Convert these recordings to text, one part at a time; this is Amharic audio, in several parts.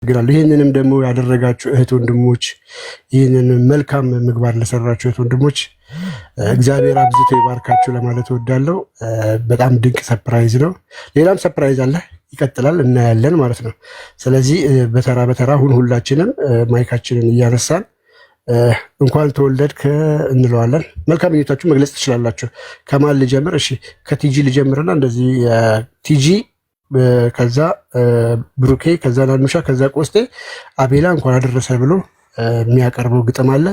ግናል ይህንንም ደግሞ ያደረጋችሁ እህት ወንድሞች ይህንን መልካም ምግባር ለሰራችሁ እህት ወንድሞች እግዚአብሔር አብዝቶ ይባርካችሁ ለማለት እወዳለሁ። በጣም ድንቅ ሰርፕራይዝ ነው። ሌላም ሰርፕራይዝ አለ፣ ይቀጥላል፣ እናያለን ማለት ነው። ስለዚህ በተራ በተራ ሁላችንም ማይካችንን እያነሳን እንኳን ተወለድክ እንለዋለን። መልካም ምኞታችሁ መግለጽ ትችላላችሁ። ከማን ልጀምር? እሺ ከቲጂ ልጀምርና እንደዚህ ቲጂ ከዛ ብሩኬ ከዛ ናኑሻ ከዛ ቆስጤ አቤላ እንኳን አደረሰ ብሎ የሚያቀርበው ግጥም አለ።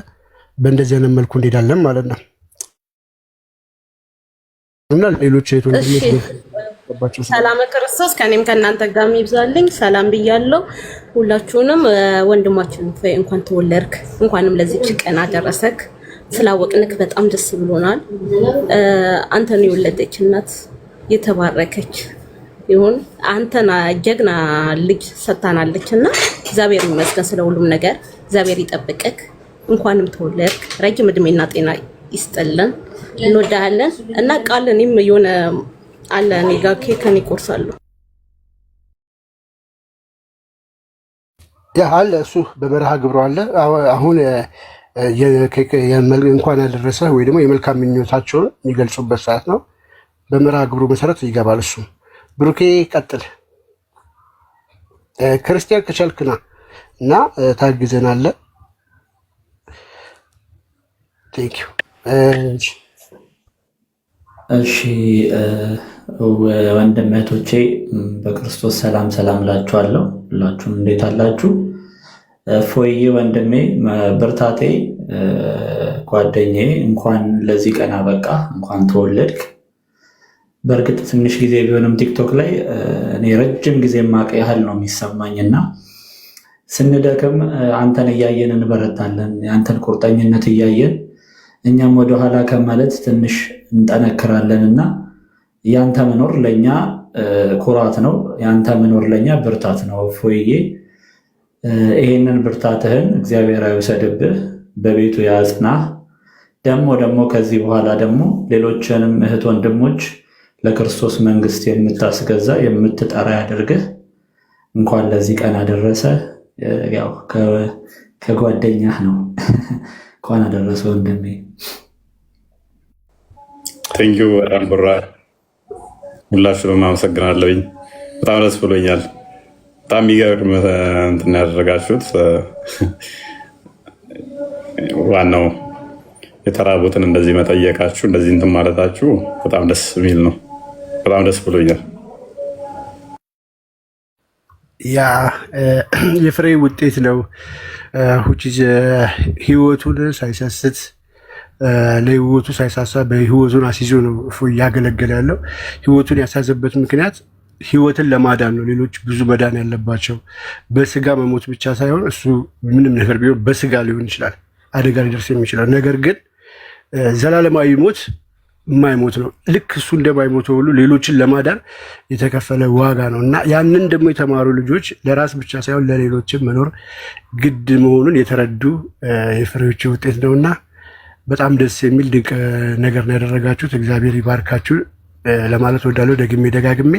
በእንደዚህ አይነት መልኩ እንሄዳለን ማለት ነው እና ሌሎች ሰላም ክርስቶስ ከኔም ከእናንተ ጋር ይብዛልኝ። ሰላም ብያለሁ ሁላችሁንም። ወንድማችን ፎይ እንኳን ተወለድክ፣ እንኳንም ለዚች ቀን አደረሰክ። ስላወቅንክ በጣም ደስ ብሎናል። አንተን የወለደች እናት የተባረከች ይሁን። አንተና ጀግና ልጅ ሰጥታናለች እና እግዚአብሔር ይመስገን ስለ ሁሉም ነገር። እግዚአብሔር ይጠብቅክ። እንኳንም ተወለድክ። ረጅም እድሜና ጤና ይስጥልን። እንወዳለን እና ቃልንም የሆነ አለ እኔ ጋር ኬክን ይቆርሳሉ ያ አለ እሱ በበረሃ ግብሩ አለ። አሁን እንኳን ያደረሰ ወይ ደግሞ የመልካም ምኞታቸውን የሚገልጹበት ሰዓት ነው። በመርሃ ግብሩ መሰረት ይገባል እሱ። ብሩኬ ቀጥል። ክርስቲያን ከቻልክና እና ታግዘናለ። ቴንክ ዩ። እሺ ወንድም እህቶቼ በክርስቶስ ሰላም ሰላም ላችኋለሁ። ሁላችሁም እንዴት አላችሁ? ፎይ ወንድሜ ብርታቴ ጓደኛዬ እንኳን ለዚህ ቀን አበቃ፣ እንኳን ተወለድክ። በእርግጥ ትንሽ ጊዜ ቢሆንም ቲክቶክ ላይ እኔ ረጅም ጊዜ ማቀ ያህል ነው የሚሰማኝ እና ስንደክም አንተን እያየን እንበረታለን። የአንተን ቁርጠኝነት እያየን እኛም ወደኋላ ከማለት ትንሽ እንጠነክራለን እና ያንተ መኖር ለኛ ኩራት ነው። ያንተ መኖር ለኛ ብርታት ነው። ፎይዬ ይሄንን ብርታትህን እግዚአብሔር አይውሰድብህ፣ በቤቱ ያጽናህ። ደግሞ ከዚህ በኋላ ደግሞ ሌሎችንም እህት ወንድሞች ለክርስቶስ መንግስት የምታስገዛ የምትጠራ ያድርግህ። እንኳን ለዚህ ቀን አደረሰ። ያው ከጓደኛህ ነው። እንኳን አደረሰ ወንድሜ። ቴንኪዩ በጣም ቡራ፣ ሁላችሁንም አመሰግናለሁኝ። በጣም ደስ ብሎኛል። በጣም የሚገርም እንትን ያደረጋችሁት። ዋናው የተራቡትን እንደዚህ መጠየቃችሁ፣ እንደዚህ እንትን ማለታችሁ በጣም ደስ የሚል ነው። በጣም ደስ ብሎኛል። ያ የፍሬ ውጤት ነው። ህይወቱን ሳይሰስት ለህይወቱ ሳይሳሳ በህይወቱን አስይዞ ነው እያገለገለ ያለው። ህይወቱን ያሳዘበት ምክንያት ህይወትን ለማዳን ነው። ሌሎች ብዙ መዳን ያለባቸው በስጋ መሞት ብቻ ሳይሆን እሱ ምንም ነገር ቢሆን በስጋ ሊሆን ይችላል፣ አደጋ ሊደርስ የሚችላል። ነገር ግን ዘላለማዊ ሞት የማይሞት ነው። ልክ እሱ እንደማይሞተው ሁሉ ሌሎችን ለማዳን የተከፈለ ዋጋ ነው እና ያንን ደግሞ የተማሩ ልጆች ለራስ ብቻ ሳይሆን ለሌሎችም መኖር ግድ መሆኑን የተረዱ የፍሬዎች ውጤት ነው እና በጣም ደስ የሚል ድንቅ ነገር ነው ያደረጋችሁት። እግዚአብሔር ይባርካችሁ ለማለት ወዳለው ደግሜ ደጋግሜ።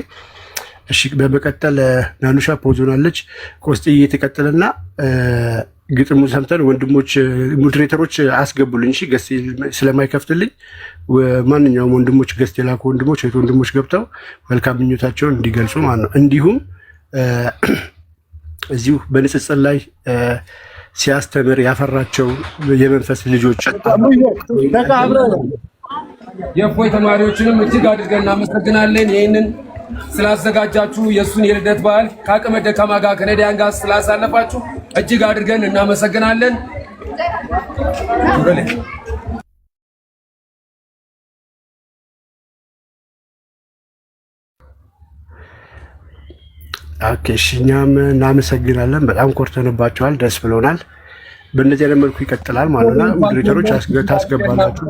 እሺ በመቀጠል ናኑሻ ፖዞናለች። ቆስጥዬ ተቀጥልና ግጥሙ ሰምተን ወንድሞች ሞዴሬተሮች አስገቡልኝ። እሺ ገስት ስለማይከፍትልኝ ማንኛውም ወንድሞች ገስት የላኩ ወንድሞች እህት ወንድሞች ገብተው መልካም ምኞታቸውን እንዲገልጹ ማለት ነው። እንዲሁም እዚሁ በንጽጽር ላይ ሲያስተምር ያፈራቸው የመንፈስ ልጆች የፎይ ተማሪዎችንም እጅግ አድርገን እናመሰግናለን። ይህንን ስላዘጋጃችሁ የእሱን የልደት በዓል ከአቅመ ደካማ ጋር ከነዳያን ጋር ስላሳለፋችሁ እጅግ አድርገን እናመሰግናለን። እኛም እናመሰግናለን። በጣም ኮርተንባቸዋል፣ ደስ ብሎናል። በእነዚህ አይነት መልኩ ይቀጥላል ማለት ነው። ሞዴሬተሮች ታስገባላችሁ።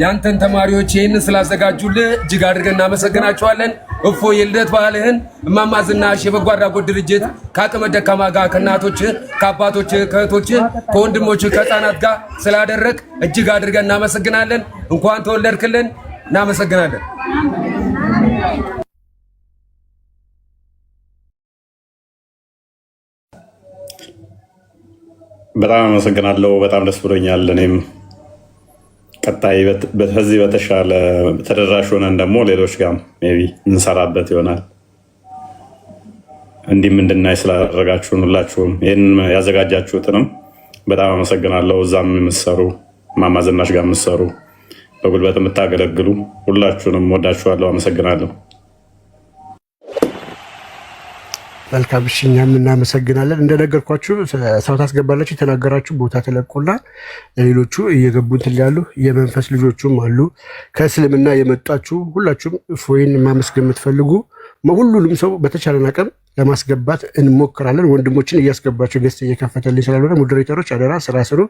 ያንተን ተማሪዎች ይህንን ስላዘጋጁልህ እጅግ አድርገን እናመሰግናቸዋለን። እፎይ የልደት በዓልህን እማማ ዝናሽ የበጎ አድራጎት ድርጅት ከአቅመ ደካማ ጋር ከእናቶች ከአባቶች ከእህቶች ከወንድሞች ከህፃናት ጋር ስላደረግ እጅግ አድርገን እናመሰግናለን። እንኳን ተወለድክልን። እናመሰግናለን። በጣም አመሰግናለሁ። በጣም ደስ ብሎኛል። እኔም ቀጣይ በዚህ በተሻለ ተደራሽ ሆነን ደግሞ ሌሎች ጋር ሜይ ቢ እንሰራበት ይሆናል። እንዲህም እንድናይ ስላደረጋችሁን ሁላችሁም ይህን ያዘጋጃችሁትንም በጣም አመሰግናለሁ። እዛም የምትሰሩ እማማ ዝናሽ ጋር የምትሰሩ በጉልበት የምታገለግሉ ሁላችሁንም ወዳችኋለሁ። አመሰግናለሁ። መልካም እሺ፣ እኛም እናመሰግናለን። እንደነገርኳችሁ ሰው ታስገባላችሁ፣ የተናገራችሁ ቦታ ተለቆና ለሌሎቹ እየገቡ እንትን ያሉ የመንፈስ ልጆቹም አሉ። ከእስልምና የመጣችሁ ሁላችሁም እፎይን ማመስገን የምትፈልጉ ሁሉንም ሰው በተቻለን አቅም ለማስገባት እንሞክራለን። ወንድሞችን እያስገባቸው ገስት እየከፈተልኝ ስላልሆነ ሞዴሬተሮች አደራ ስራ ስሩ።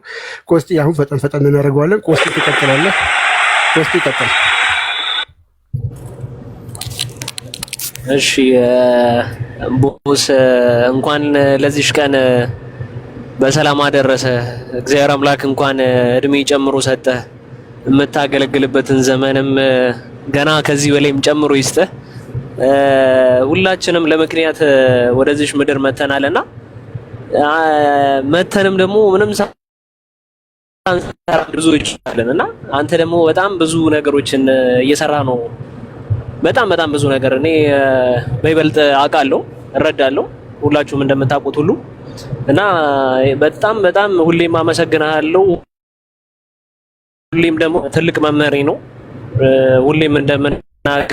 ቆስጢ አሁን ፈጠን ፈጠን እናደርገዋለን። ቆስጢ ትቀጥላለህ። ቆስጢ ይቀጥል። እሺ ቦስ እንኳን ለዚህ ቀን በሰላም አደረሰ። እግዚአብሔር አምላክ እንኳን እድሜ ጨምሮ ሰጠ። የምታገለግልበትን ዘመንም ገና ከዚህ በላይም ጨምሮ ይስጥ። ሁላችንም ለምክንያት ወደዚህ ምድር መተናልና መተንም ደግሞ ምንም ብዙ ይችላልና አንተ ደግሞ በጣም ብዙ ነገሮችን እየሰራ ነው። በጣም ብዙ ነገር እኔ በይበልጥ አውቃለሁ እረዳለሁ፣ ሁላችሁም እንደምታውቁት ሁሉ እና በጣም ሁሌም አመሰግናለሁ። ሁሌም ደግሞ ትልቅ መመሪ ነው። ሁሌም እንደምናውቅ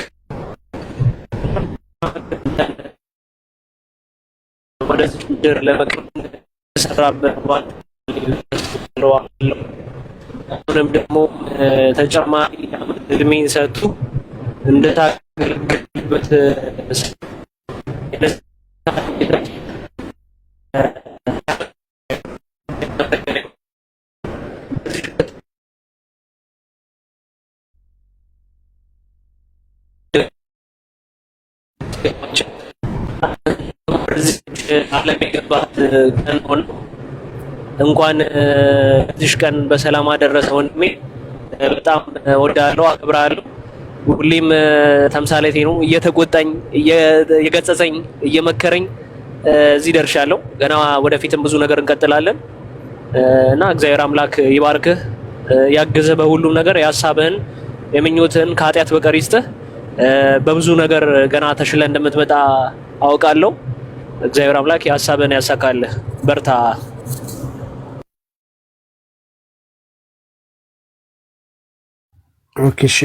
ወደዚህ ምድር ለመቅረብ ሰራበት አሁንም ደግሞ ተጨማሪ እድሜን ሰጡ እንደታገልበት ዓለም የገባት ቀን ሆነ። እንኳን እዚህ ቀን በሰላም አደረሰ ወንድሜ። በጣም ወዳለሁ፣ አክብራለሁ። ሁሌም ተምሳሌቴ ነው። እየተቆጣኝ እየገጸጸኝ እየመከረኝ እዚህ ደርሻለሁ። ገና ወደፊትም ብዙ ነገር እንቀጥላለን እና እግዚአብሔር አምላክ ይባርክህ፣ ያግዝህ በሁሉም ነገር፣ ያሳብህን የምኞትህን ከኃጢአት በቀር ይስጥህ። በብዙ ነገር ገና ተሽለ እንደምትመጣ አውቃለሁ። እግዚአብሔር አምላክ ያሳብህን ያሳካልህ። በርታ። ኦኬ እሺ፣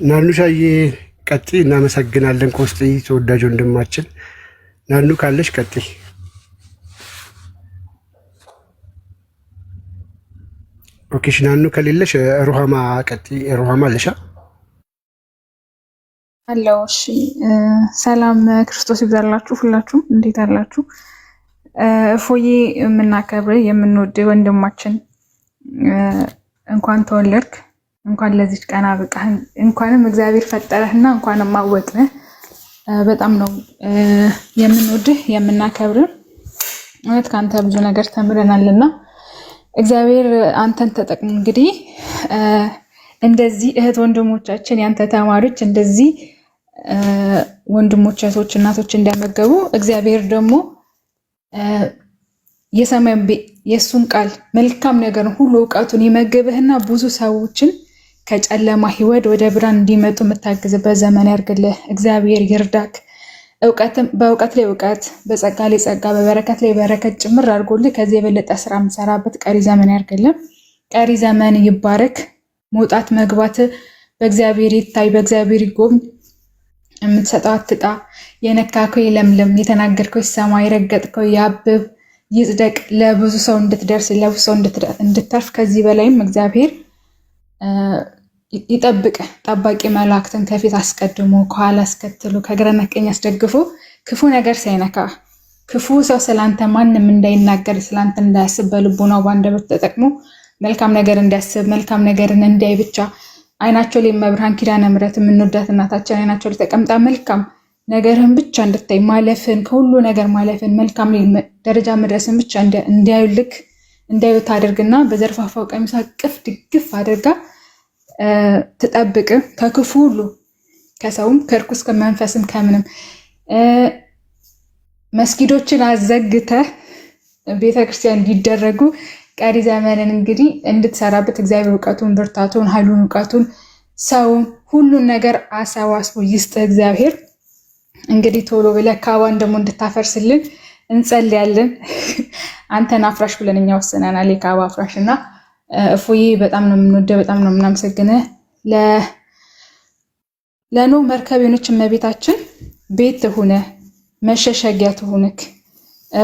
ናኑሻዬ ቀጥይ። እናመሰግናለን። ቆስጢ ተወዳጅ ወንድማችን ናኑ ካለሽ ቀጥይ። ኦኬ እሺ፣ ናኑ ከሌለሽ ሩሃማ ቀጥይ። ሩሃማ አለሻ? አለው። እሺ፣ ሰላም ክርስቶስ ይብዛላችሁ። ሁላችሁም እንዴት አላችሁ? እፎዬ የምናከብር የምንወድ ወንድማችን እንኳን ተወለድክ፣ እንኳን ለዚህ ቀን አበቃህ፣ እንኳንም እግዚአብሔር ፈጠረህና እንኳንም አወቅንህ። በጣም ነው የምንወድህ የምናከብርህ። እውነት ከአንተ ብዙ ነገር ተምረናልና እግዚአብሔር አንተን ተጠቅሞ እንግዲህ እንደዚህ እህት ወንድሞቻችን ያንተ ተማሪዎች እንደዚህ ወንድሞች እህቶች እናቶች እንደመገቡ እግዚአብሔር ደግሞ የሰማይ የሱን ቃል መልካም ነገር ሁሉ እውቀቱን ይመግብህና ብዙ ሰዎችን ከጨለማ ህይወት ወደ ብርሃን እንዲመጡ የምታግዝበት ዘመን ያርግልህ። እግዚአብሔር ይርዳክ። በእውቀት ላይ እውቀት፣ በጸጋ ላይ ጸጋ፣ በበረከት ላይ በረከት ጭምር አድርጎልህ ከዚህ የበለጠ ስራ የምሰራበት ቀሪ ዘመን ያርግልህ። ቀሪ ዘመን ይባረክ። መውጣት መግባት በእግዚአብሔር ይታይ፣ በእግዚአብሔር ይጎብኝ። የምትሰጠው አትጣ፣ የነካከው ይለምልም፣ የተናገርከው ይሰማ፣ የረገጥከው ያብብ ይጽደቅ። ለብዙ ሰው እንድትደርስ ለብዙ ሰው እንድትተርፍ ከዚህ በላይም እግዚአብሔር ይጠብቅ። ጠባቂ መላእክትን ከፊት አስቀድሞ ከኋላ አስከትሎ ከግራና ቀኝ አስደግፎ ክፉ ነገር ሳይነካ ክፉ ሰው ስላንተ ማንም እንዳይናገር ስላንተ እንዳያስብ በልቦናው በአንደበት ተጠቅሞ መልካም ነገር እንዲያስብ መልካም ነገርን እንዲያይ ብቻ አይናቸው ላይ መብርሃን ኪዳነ ምሕረት የምንወዳት እናታችን አይናቸው ላይ ተቀምጣ መልካም ነገርን ብቻ እንድታይ ማለፍን ከሁሉ ነገር ማለፍን መልካም ደረጃ መድረስን ብቻ እንዲያዩልክ እንዳዩት አድርግና በዘርፋፋው ቀሚሷ ቅፍ ድግፍ አድርጋ ትጠብቅ ከክፉ ሁሉ ከሰውም ከርኩስ ከመንፈስም ከምንም መስጊዶችን አዘግተህ ቤተክርስቲያን እንዲደረጉ ቀሪ ዘመንን እንግዲህ እንድትሰራበት እግዚአብሔር እውቀቱን፣ ብርታቱን፣ ኃይሉን፣ እውቀቱን፣ ሰውን ሁሉን ነገር አሰባስቦ ይስጥ እግዚአብሔር። እንግዲህ ቶሎ ብለህ ካባን ደግሞ እንድታፈርስልን እንጸልያለን። አንተን አፍራሽ ብለን እኛ ወስነናል፣ የካባ አፍራሽ እና እፎዬ በጣም ነው የምንወደው፣ በጣም ነው የምናመሰግንህ። ለኖህ መርከብ የሆነች እመቤታችን ቤት ትሁነ፣ መሸሸጊያ ትሁንክ፣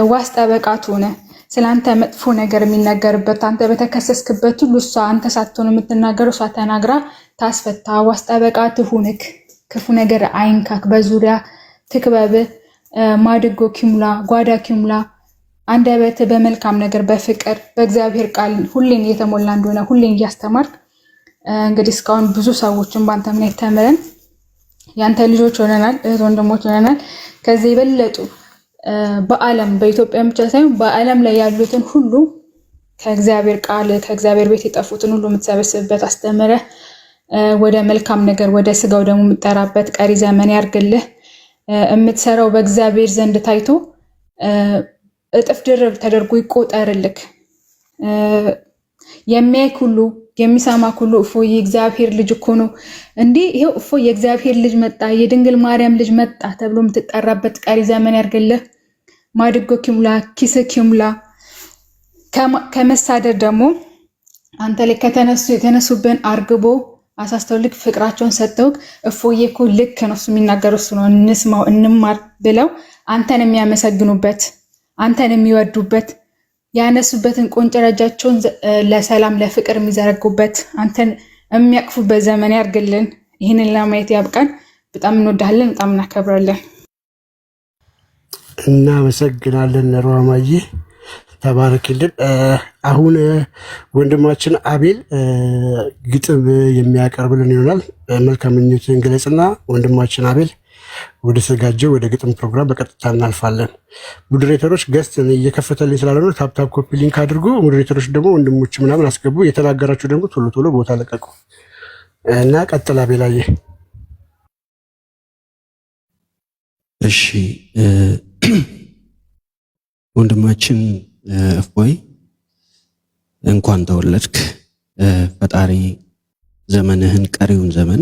ዋስ ጠበቃ ትሁነ። ስለአንተ መጥፎ ነገር የሚነገርበት አንተ በተከሰስክበት ሁሉ እሷ አንተ ሳትሆን የምትናገረው እሷ ተናግራ ታስፈታ። ዋስ ጠበቃ ትሁንክ፣ ክፉ ነገር አይንካክ፣ በዙሪያ ትክበብ። ማድጎ ኪሙላ፣ ጓዳ ኪሙላ፣ አንደበት በመልካም ነገር በፍቅር በእግዚአብሔር ቃል ሁሌን እየተሞላ እንደሆነ ሁሌን እያስተማርክ እንግዲህ እስካሁን ብዙ ሰዎችን በአንተ ምክንያት ተምረን ያንተ ልጆች ሆነናል፣ እህት ወንድሞች ሆነናል። ከዚህ የበለጡ በዓለም በኢትዮጵያ ብቻ ሳይሆን በዓለም ላይ ያሉትን ሁሉ ከእግዚአብሔር ቃል ከእግዚአብሔር ቤት የጠፉትን ሁሉ የምትሰበስብበት አስተምረህ ወደ መልካም ነገር ወደ ስጋው ደግሞ የምትጠራበት ቀሪ ዘመን ያርግልህ። የምትሰራው በእግዚአብሔር ዘንድ ታይቶ እጥፍ ድርብ ተደርጎ ይቆጠርልክ። የሚያይክ ሁሉ የሚሰማክ ሁሉ እፎይ የእግዚአብሔር ልጅ እኮ ነው እንዲህ ይሄው እፎይ የእግዚአብሔር ልጅ መጣ፣ የድንግል ማርያም ልጅ መጣ ተብሎ የምትጠራበት ቀሪ ዘመን ያርግልህ። ማድጎ ኪሙላ፣ ኪስ ኪሙላ። ከመሳደድ ደግሞ አንተ ላይ የተነሱብን አርግቦ አሳስተውልክ ፍቅራቸውን ሰጥተውክ እፎዬ እኮ ልክ ነው እሱ የሚናገረው እሱ ነው እንስማው እንማር ብለው አንተን የሚያመሰግኑበት አንተን የሚወዱበት ያነሱበትን ቆንጨረጃቸውን ለሰላም ለፍቅር የሚዘረጉበት አንተን የሚያቅፉበት ዘመን ያርግልን። ይህንን ለማየት ያብቃን። በጣም እንወዳለን፣ በጣም እናከብራለን። እናመሰግናለን። ሮማዬ ተባረክልን። አሁን ወንድማችን አቤል ግጥም የሚያቀርብልን ይሆናል። መልካም ምኞትን ገለጽና ወንድማችን አቤል ወደ ተዘጋጀው ወደ ግጥም ፕሮግራም በቀጥታ እናልፋለን። ሞዴሬተሮች ገስት እየከፈተልኝ ስላልሆነ ታፕታፕ ኮፒ ሊንክ አድርጎ፣ ሞዴሬተሮች ደግሞ ወንድሞች ምናምን አስገቡ። የተናገራችሁ ደግሞ ቶሎ ቶሎ ቦታ ለቀቁ እና ቀጥላ ቤላዬ። እሺ ወንድማችን እፎይ እንኳን ተወለድክ። ፈጣሪ ዘመንህን ቀሪውን ዘመን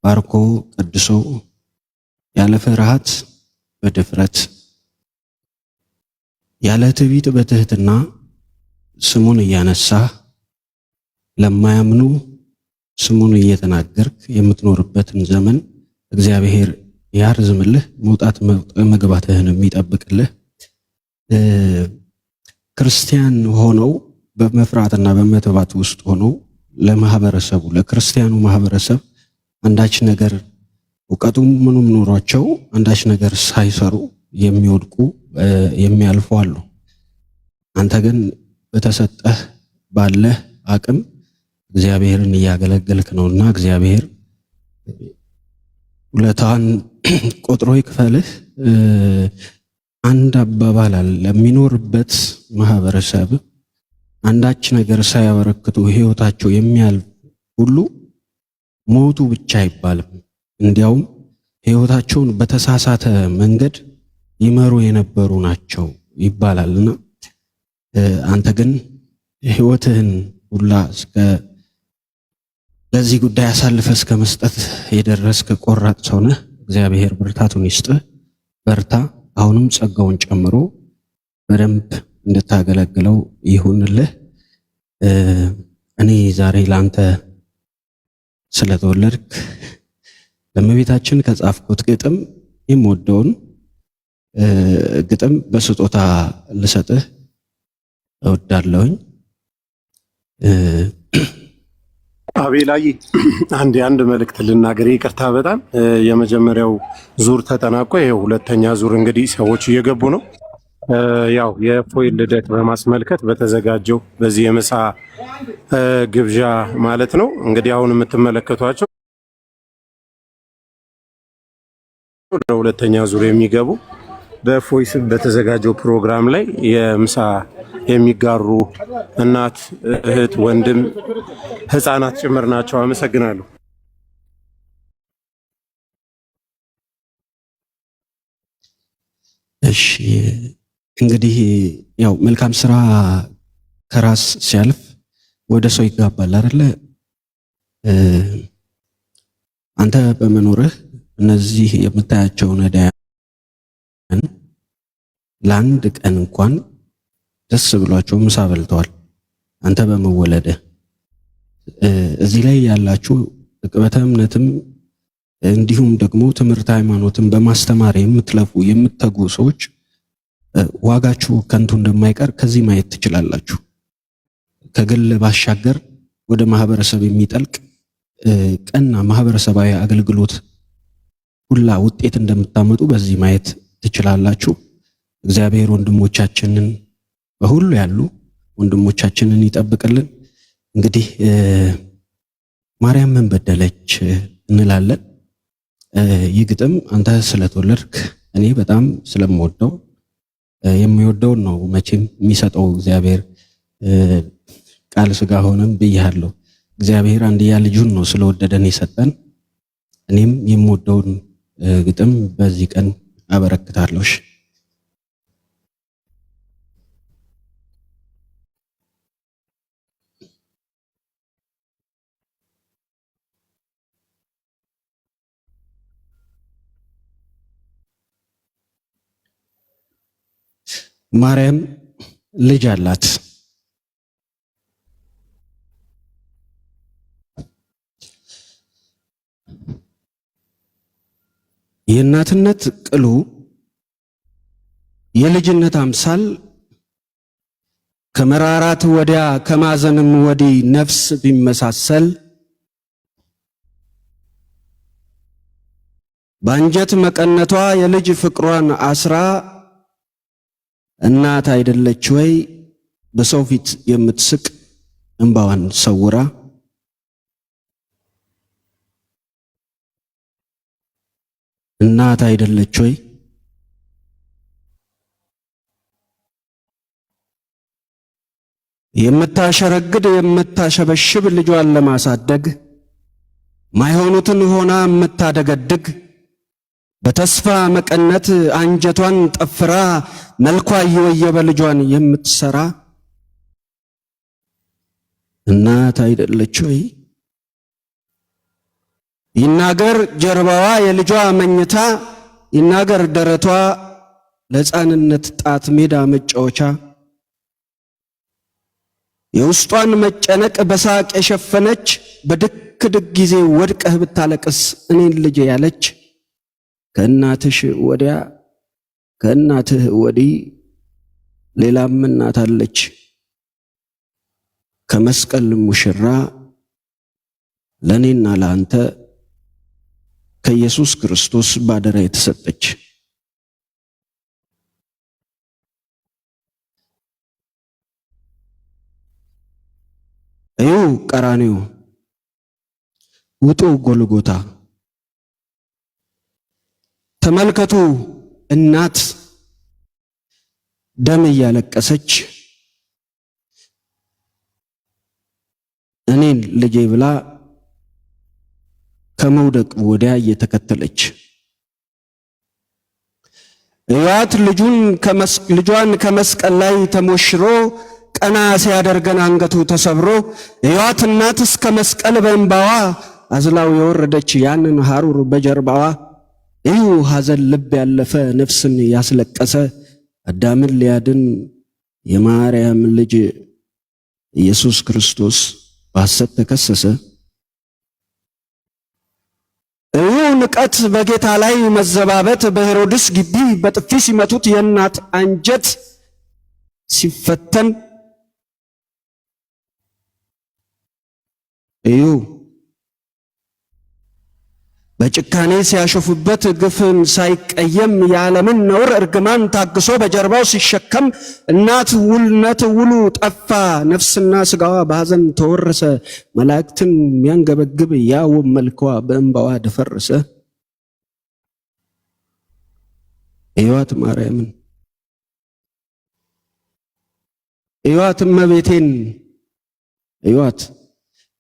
ባርኮ ቀድሶ ያለ ፍርሃት በድፍረት ያለ ትዕቢት በትህትና ስሙን እያነሳ ለማያምኑ ስሙን እየተናገርክ የምትኖርበትን ዘመን እግዚአብሔር ያርዝምልህ፣ መውጣት መግባትህን የሚጠብቅልህ። ክርስቲያን ሆነው በመፍራትና በመተባት ውስጥ ሆነው ለማህበረሰቡ ለክርስቲያኑ ማህበረሰብ አንዳች ነገር እውቀቱም ምኑም ኖሯቸው አንዳች ነገር ሳይሰሩ የሚወድቁ የሚያልፉ አሉ። አንተ ግን በተሰጠህ ባለህ አቅም እግዚአብሔርን እያገለገልክ ነውና እግዚአብሔር ውለታን ቆጥሮ ይክፈልህ። አንድ አባባል አለ፣ ለሚኖርበት ማህበረሰብ አንዳች ነገር ሳያበረክቱ ህይወታቸው የሚያልፍ ሁሉ ሞቱ ብቻ አይባልም፣ እንዲያውም ህይወታቸውን በተሳሳተ መንገድ ይመሩ የነበሩ ናቸው ይባላልና አንተ ግን ህይወትህን ሁላ ለዚህ ጉዳይ አሳልፈህ እስከ መስጠት የደረስክ ቆራጥ ሰው ነህ። እግዚአብሔር ብርታቱን ይስጥህ፣ በርታ። አሁንም ጸጋውን ጨምሮ በደንብ እንድታገለግለው ይሁንልህ። እኔ ዛሬ ላንተ ስለተወለድክ ለእመቤታችን ከጻፍኩት ግጥም የምወደውን ግጥም በስጦታ ልሰጥህ እወዳለሁኝ። አቤላዬ አንድ መልእክት ልናገር፣ ይቅርታ በጣም የመጀመሪያው ዙር ተጠናቆ ይሄ ሁለተኛ ዙር እንግዲህ ሰዎች እየገቡ ነው። ያው የእፎይን ልደት በማስመልከት በተዘጋጀው በዚህ የምሳ ግብዣ ማለት ነው እንግዲህ አሁን የምትመለከቷቸው ወደ ሁለተኛ ዙር የሚገቡ በእፎይ ስም በተዘጋጀው ፕሮግራም ላይ የምሳ የሚጋሩ እናት፣ እህት፣ ወንድም፣ ህፃናት ጭምር ናቸው። አመሰግናለሁ። እሺ እንግዲህ ያው መልካም ስራ ከራስ ሲያልፍ ወደ ሰው ይጋባል አይደለ? አንተ በመኖርህ እነዚህ የምታያቸው ነዳያን ለአንድ ቀን እንኳን ደስ ብሏቸው ምሳ በልተዋል። አንተ በመወለድህ እዚህ ላይ ያላችሁ ዕቅበተ እምነትም እንዲሁም ደግሞ ትምህርት ሃይማኖትን በማስተማር የምትለፉ የምትተጉ ሰዎች ዋጋችሁ ከንቱ እንደማይቀር ከዚህ ማየት ትችላላችሁ። ከግል ባሻገር ወደ ማህበረሰብ የሚጠልቅ ቀና ማህበረሰባዊ አገልግሎት ሁላ ውጤት እንደምታመጡ በዚህ ማየት ትችላላችሁ። እግዚአብሔር ወንድሞቻችንን በሁሉ ያሉ ወንድሞቻችንን ይጠብቅልን። እንግዲህ ማርያም ምን በደለች እንላለን። ይህ ግጥም አንተ ስለተወለድክ እኔ በጣም ስለምወደው የሚወደውን ነው መቼም የሚሰጠው እግዚአብሔር ቃል ሥጋ ሆነም ብያለሁ። እግዚአብሔር አንድያ ልጁን ነው ስለወደደን የሰጠን። እኔም የምወደውን ግጥም በዚህ ቀን አበረክታለሁ። ማርያም ልጅ አላት። የእናትነት ቅሉ የልጅነት አምሳል ከመራራት ወዲያ ከማዘንም ወዲህ ነፍስ ቢመሳሰል ባንጀት መቀነቷ የልጅ ፍቅሯን አስራ እናት አይደለች ወይ በሰው ፊት የምትስቅ እንባዋን ሰውራ? እናት አይደለች ወይ የምታሸረግድ የምታሸበሽብ ልጇን ለማሳደግ ማይሆኑትን ሆና የምታደገድግ በተስፋ መቀነት አንጀቷን ጠፍራ መልኳ እየወየበ ልጇን የምትሰራ እናት አይደለች ወይ? ይናገር ጀርባዋ የልጇ መኝታ፣ ይናገር ደረቷ ለሕፃንነት ጣት ሜዳ መጫወቻ። የውስጧን መጨነቅ በሳቅ የሸፈነች በድክ ድክ ጊዜ ወድቀህ ብታለቅስ እኔን ልጄ ያለች ከእናትሽ ወዲያ ከእናትህ ወዲህ ሌላም እናት አለች። ከመስቀል ሙሽራ ለኔና ለአንተ ከኢየሱስ ክርስቶስ ባደራ የተሰጠች። እዩ ቀራንዮ፣ ውጡ ጎልጎታ፣ ተመልከቱ እናት ደም እያለቀሰች እኔን ልጄ ብላ ከመውደቅ ወዲያ እየተከተለች። እያት ልጇን ከመስቀል ላይ ተሞሽሮ ቀና ሲያደርገን አንገቱ ተሰብሮ። እያት እናት እስከ መስቀል በእንባዋ አዝላው የወረደች ያንን ሐሩር በጀርባዋ። እዩ ሐዘን ልብ ያለፈ ነፍስን ያስለቀሰ አዳምን ሊያድን የማርያም ልጅ ኢየሱስ ክርስቶስ በሐሰት ተከሰሰ። እዩ ንቀት በጌታ ላይ መዘባበት፣ በሄሮድስ ግቢ በጥፊ ሲመቱት የእናት አንጀት ሲፈተን። እዩ በጭካኔ ሲያሾፉበት ግፍን ሳይቀየም የዓለምን ነውር እርግማን ታግሶ በጀርባው ሲሸከም እናት ውልነት ውሉ ጠፋ፣ ነፍስና ስጋዋ በሐዘን ተወረሰ። መላእክትን የሚያንገበግብ ያው መልኳ በእንባዋ ደፈረሰ። እዩዋት ማርያምን፣ እዩዋት እመቤቴን፣ እዩዋት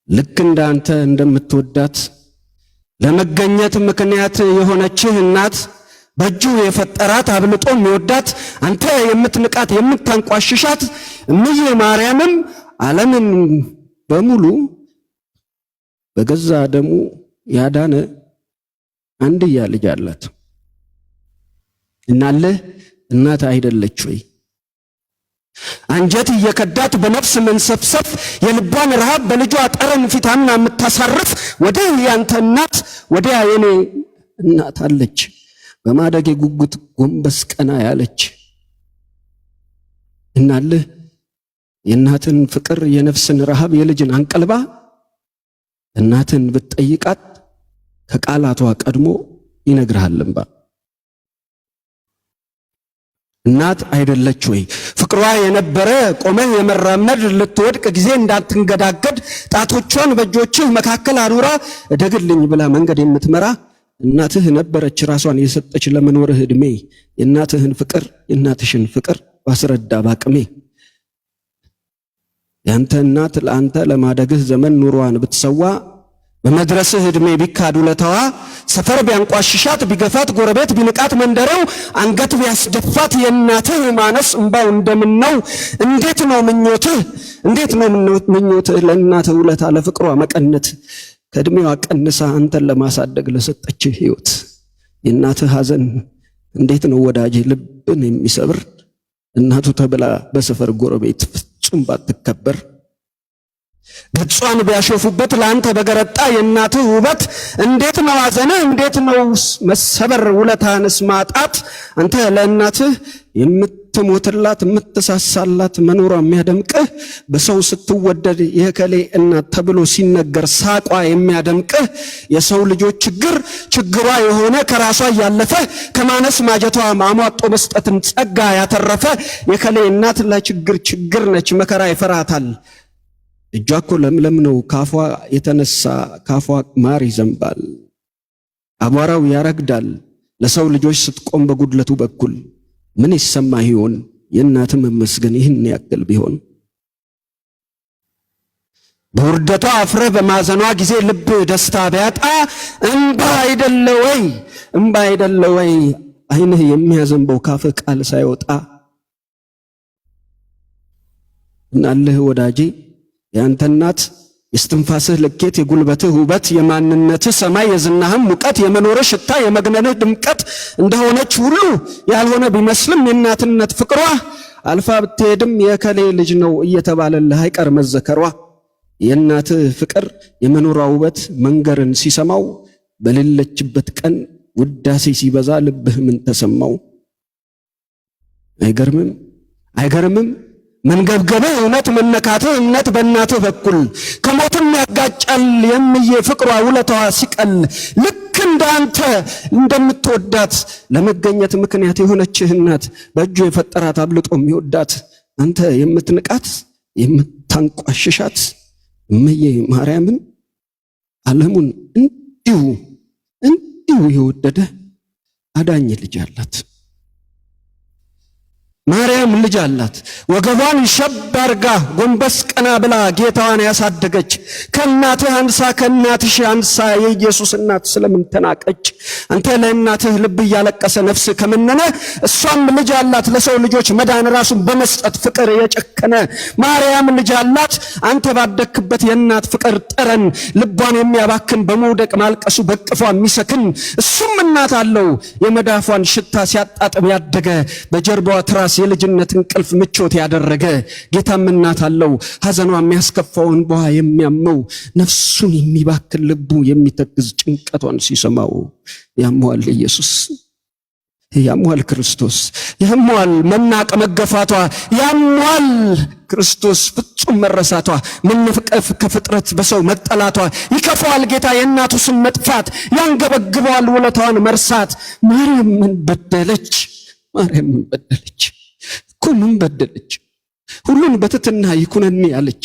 ልክ እንዳንተ እንደምትወዳት ለመገኘት ምክንያት የሆነችህ እናት በእጁ የፈጠራት አብልጦ የሚወዳት አንተ የምትንቃት የምታንቋሽሻት እምዬ ማርያምም ዓለምን በሙሉ በገዛ ደሙ ያዳነ አንድያ ልጅ አላት። እናለህ እናት አይደለች ወይ? አንጀት እየከዳት በነፍስ መንሰፍሰፍ የልቧን ረሃብ በልጇ ጠረን ፊታና የምታሳርፍ ወዲህ ያንተ እናት ወዲያ የኔ እናት አለች። በማደጌ ጉጉት ጎንበስ ቀና ያለች እናልህ የእናትን ፍቅር የነፍስን ረሃብ የልጅን አንቀልባ እናትን ብትጠይቃት ከቃላቷ ቀድሞ ይነግርሃል እንባ። እናት አይደለች ወይ? ፍቅሯ የነበረ ቆመህ የመራመድ ልትወድቅ ጊዜ እንዳትንገዳገድ ጣቶቿን በእጆችህ መካከል አኑራ እደግልኝ ብላ መንገድ የምትመራ እናትህ ነበረች ራሷን የሰጠች ለመኖርህ ዕድሜ። የእናትህን ፍቅር የእናትሽን ፍቅር ባስረዳ ባቅሜ። ያንተ እናት ለአንተ ለማደግህ ዘመን ኑሯን ብትሰዋ በመድረስህ ዕድሜ ቢካድ ውለታዋ ሰፈር ቢያንቋሽሻት ቢገፋት ጎረቤት ቢንቃት መንደሬው አንገት ቢያስደፋት የእናትህ ማነስ እንባው እንደምነው እንዴት ነው ምኞትህ ለእናትህ ውለታ ለፍቅሯ መቀነት ከዕድሜዋ ቀንሳ አንተን ለማሳደግ ለሰጠችህ ሕይወት የእናትህ ሐዘን እንዴት ነው ወዳጄ ልብን የሚሰብር እናቱ ተብላ በሰፈር ጎረቤት ፍጹም ባትከበር ገጿን ቢያሾፉበት ለአንተ በገረጣ የእናትህ ውበት እንዴት ነው ሐዘንህ እንዴት ነው መሰበር ውለታንስ ማጣት አንተ ለእናትህ የምትሞትላት የምትሳሳላት መኖሯ የሚያደምቅህ በሰው ስትወደድ የከሌ እናት ተብሎ ሲነገር ሳቋ የሚያደምቅህ የሰው ልጆች ችግሯ የሆነ ከራሷ ያለፈ ከማነስ ማጀቷ ማሟጦ መስጠትን ጸጋ ያተረፈ የከሌ እናት ለችግር ነች መከራ ይፈራታል። እጇ እኮ ለምለም ነው ካፏ የተነሳ ካፏ ማር ይዘንባል። አቧራው ያረግዳል ለሰው ልጆች ስትቆም በጉድለቱ በኩል ምን ይሰማ ይሆን የእናት መመስገን ይህን ያክል ቢሆን። በውርደቷ አፍረ በማዘኗ ጊዜ ልብ ደስታ ቢያጣ እንባ አይደለ ወይ አይንህ የሚያዘንበው ካፍህ ቃል ሳይወጣ። እናልህ ወዳጄ ያንተ እናት የስትንፋስህ ልኬት የጉልበትህ ውበት የማንነትህ ሰማይ የዝናህም ሙቀት የመኖርህ ሽታ የመግነንህ ድምቀት እንደሆነች ሁሉ ያልሆነ ቢመስልም የእናትነት ፍቅሯ አልፋ ብትሄድም የከሌ ልጅ ነው እየተባለልህ አይቀር መዘከሯ። የእናትህ ፍቅር የመኖሯ ውበት መንገርን ሲሰማው በሌለችበት ቀን ውዳሴ ሲበዛ ልብህ ምን ተሰማው? አይገርምም መንገብገብህ እውነት መነካትህ እምነት በእናትህ በኩል ከሞትም ያጋጫል የምዬ ፍቅሯ ውለታዋ ሲቀል ልክ እንዳንተ እንደምትወዳት ለመገኘት ምክንያት የሆነችህ እናት በእጁ የፈጠራት አብልጦ የሚወዳት አንተ የምትንቃት የምታንቋሽሻት እምዬ ማርያምን ዓለሙን እንዲሁ የወደደ አዳኝ ልጅ አላት። ማርያም ልጅ አላት ወገቧን ሸብ አርጋ ጎንበስ ቀና ብላ ጌታዋን ያሳደገች ከእናትህ አንሳ የኢየሱስ እናት ስለምን ተናቀች? አንተ ለእናትህ ልብ እያለቀሰ ነፍስ ከመነነ እሷም ልጅ አላት ለሰው ልጆች መዳን ራሱን በመስጠት ፍቅር የጨከነ ማርያም ልጅ አላት አንተ ባደክበት የእናት ፍቅር ጠረን ልቧን የሚያባክን በመውደቅ ማልቀሱ በቅፏ የሚሰክን እሱም እናት አለው የመዳፏን ሽታ ሲያጣጥም ያደገ በጀርባዋ ትራስ የልጅነት እንቅልፍ ምቾት ያደረገ ጌታም እናት አለው ሐዘኗ የሚያስከፋውን በኋላ የሚያመው ነፍሱን የሚባክል ልቡ የሚተክዝ ጭንቀቷን ሲሰማው ያሟል ኢየሱስ ያሟል ክርስቶስ ያሟል መናቅ መገፋቷ ያሟል ክርስቶስ ፍጹም መረሳቷ መነፍቀፍ ከፍጥረት በሰው መጠላቷ ይከፋዋል ጌታ የእናቱ ስም መጥፋት ያንገበግበዋል ውለታዋን መርሳት። ማርያም ምን በደለች ምን በደለች? ሁሉን በትትና ይኩነኒ ያለች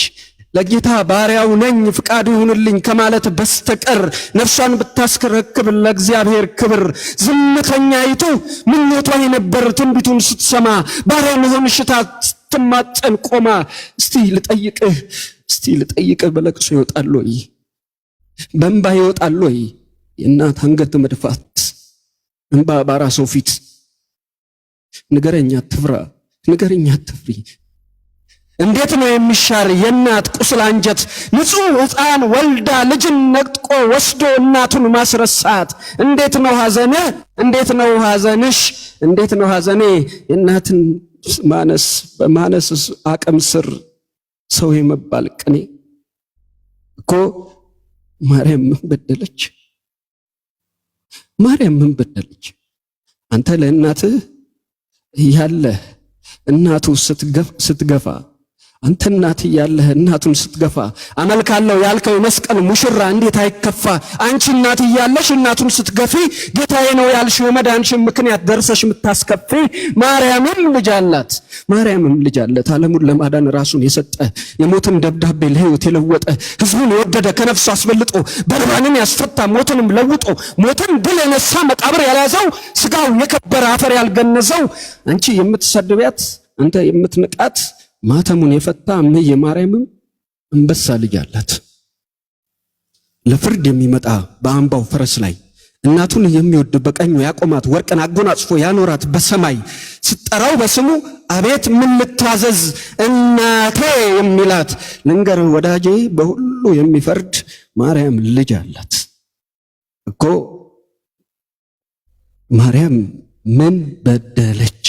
ለጌታ ባሪያው ነኝ ፍቃዱ ይሁንልኝ ከማለት በስተቀር ነፍሷን ብታስከረክብ ለእግዚአብሔር ክብር ዝምተኛይቱ ምኞቷ የነበር ትንቢቱን ስትሰማ ባሪያ መሆን ሽታ ስትማጸን ቆማ እስቲ ልጠይቅህ በለቅሶ ይወጣል ወይ በእንባ ይወጣል ወይ የእናት አንገት መድፋት እንባ ባራሰው ፊት ንገረኛ አትፍራ፣ ንገረኛ አትፍሪ። እንዴት ነው የሚሻር የእናት ቁስል አንጀት? ንጹሕ ሕፃን ወልዳ ልጅን ነጥቆ ወስዶ እናቱን ማስረሳት። እንዴት ነው ሐዘንህ? እንዴት ነው ሐዘንሽ? እንዴት ነው ሐዘኔ? የእናትን ማነስ በማነስ አቅም ስር ሰው የመባል ቅኔ እኮ። ማርያም ምን በደለች? ማርያም ምን በደለች? አንተ ለእናትህ ያለ እናቱ ስትገፋ፣ አንተ እናት ያለህ እናቱን ስትገፋ አመልካለሁ ያልከው መስቀል ሙሽራ እንዴት አይከፋ? አንቺ እናት ያለሽ እናቱን ስትገፊ ጌታዬ ነው ያልሽው የመዳንሽን ምክንያት ደርሰሽ የምታስከፊ ማርያምም ልጅ አላት። ማርያምም ልጅ አላት። ዓለሙን ለማዳን ራሱን የሰጠ የሞትን ደብዳቤ ለሕይወት የለወጠ ሕዝቡን የወደደ ከነፍሱ አስበልጦ በርባንን ያስፈታ ሞትንም ለውጦ ሞትን ድል የነሳ መቃብር ያልያዘው ስጋው የከበረ አፈር ያልገነዘው አንቺ የምትሰድቢያት አንተ የምትንቃት ማተሙን የፈታ እምዬ ማርያምም አንበሳ ልጅ አላት። ለፍርድ የሚመጣ በአምባው ፈረስ ላይ እናቱን የሚወድ በቀኙ ያቆማት ወርቅን አጎናጽፎ ያኖራት በሰማይ ስትጠራው በስሙ አቤት ምን ልታዘዝ እናቴ የሚላት ልንገርህ ወዳጄ በሁሉ የሚፈርድ ማርያም ልጅ አላት እኮ። ማርያም ምን በደለች?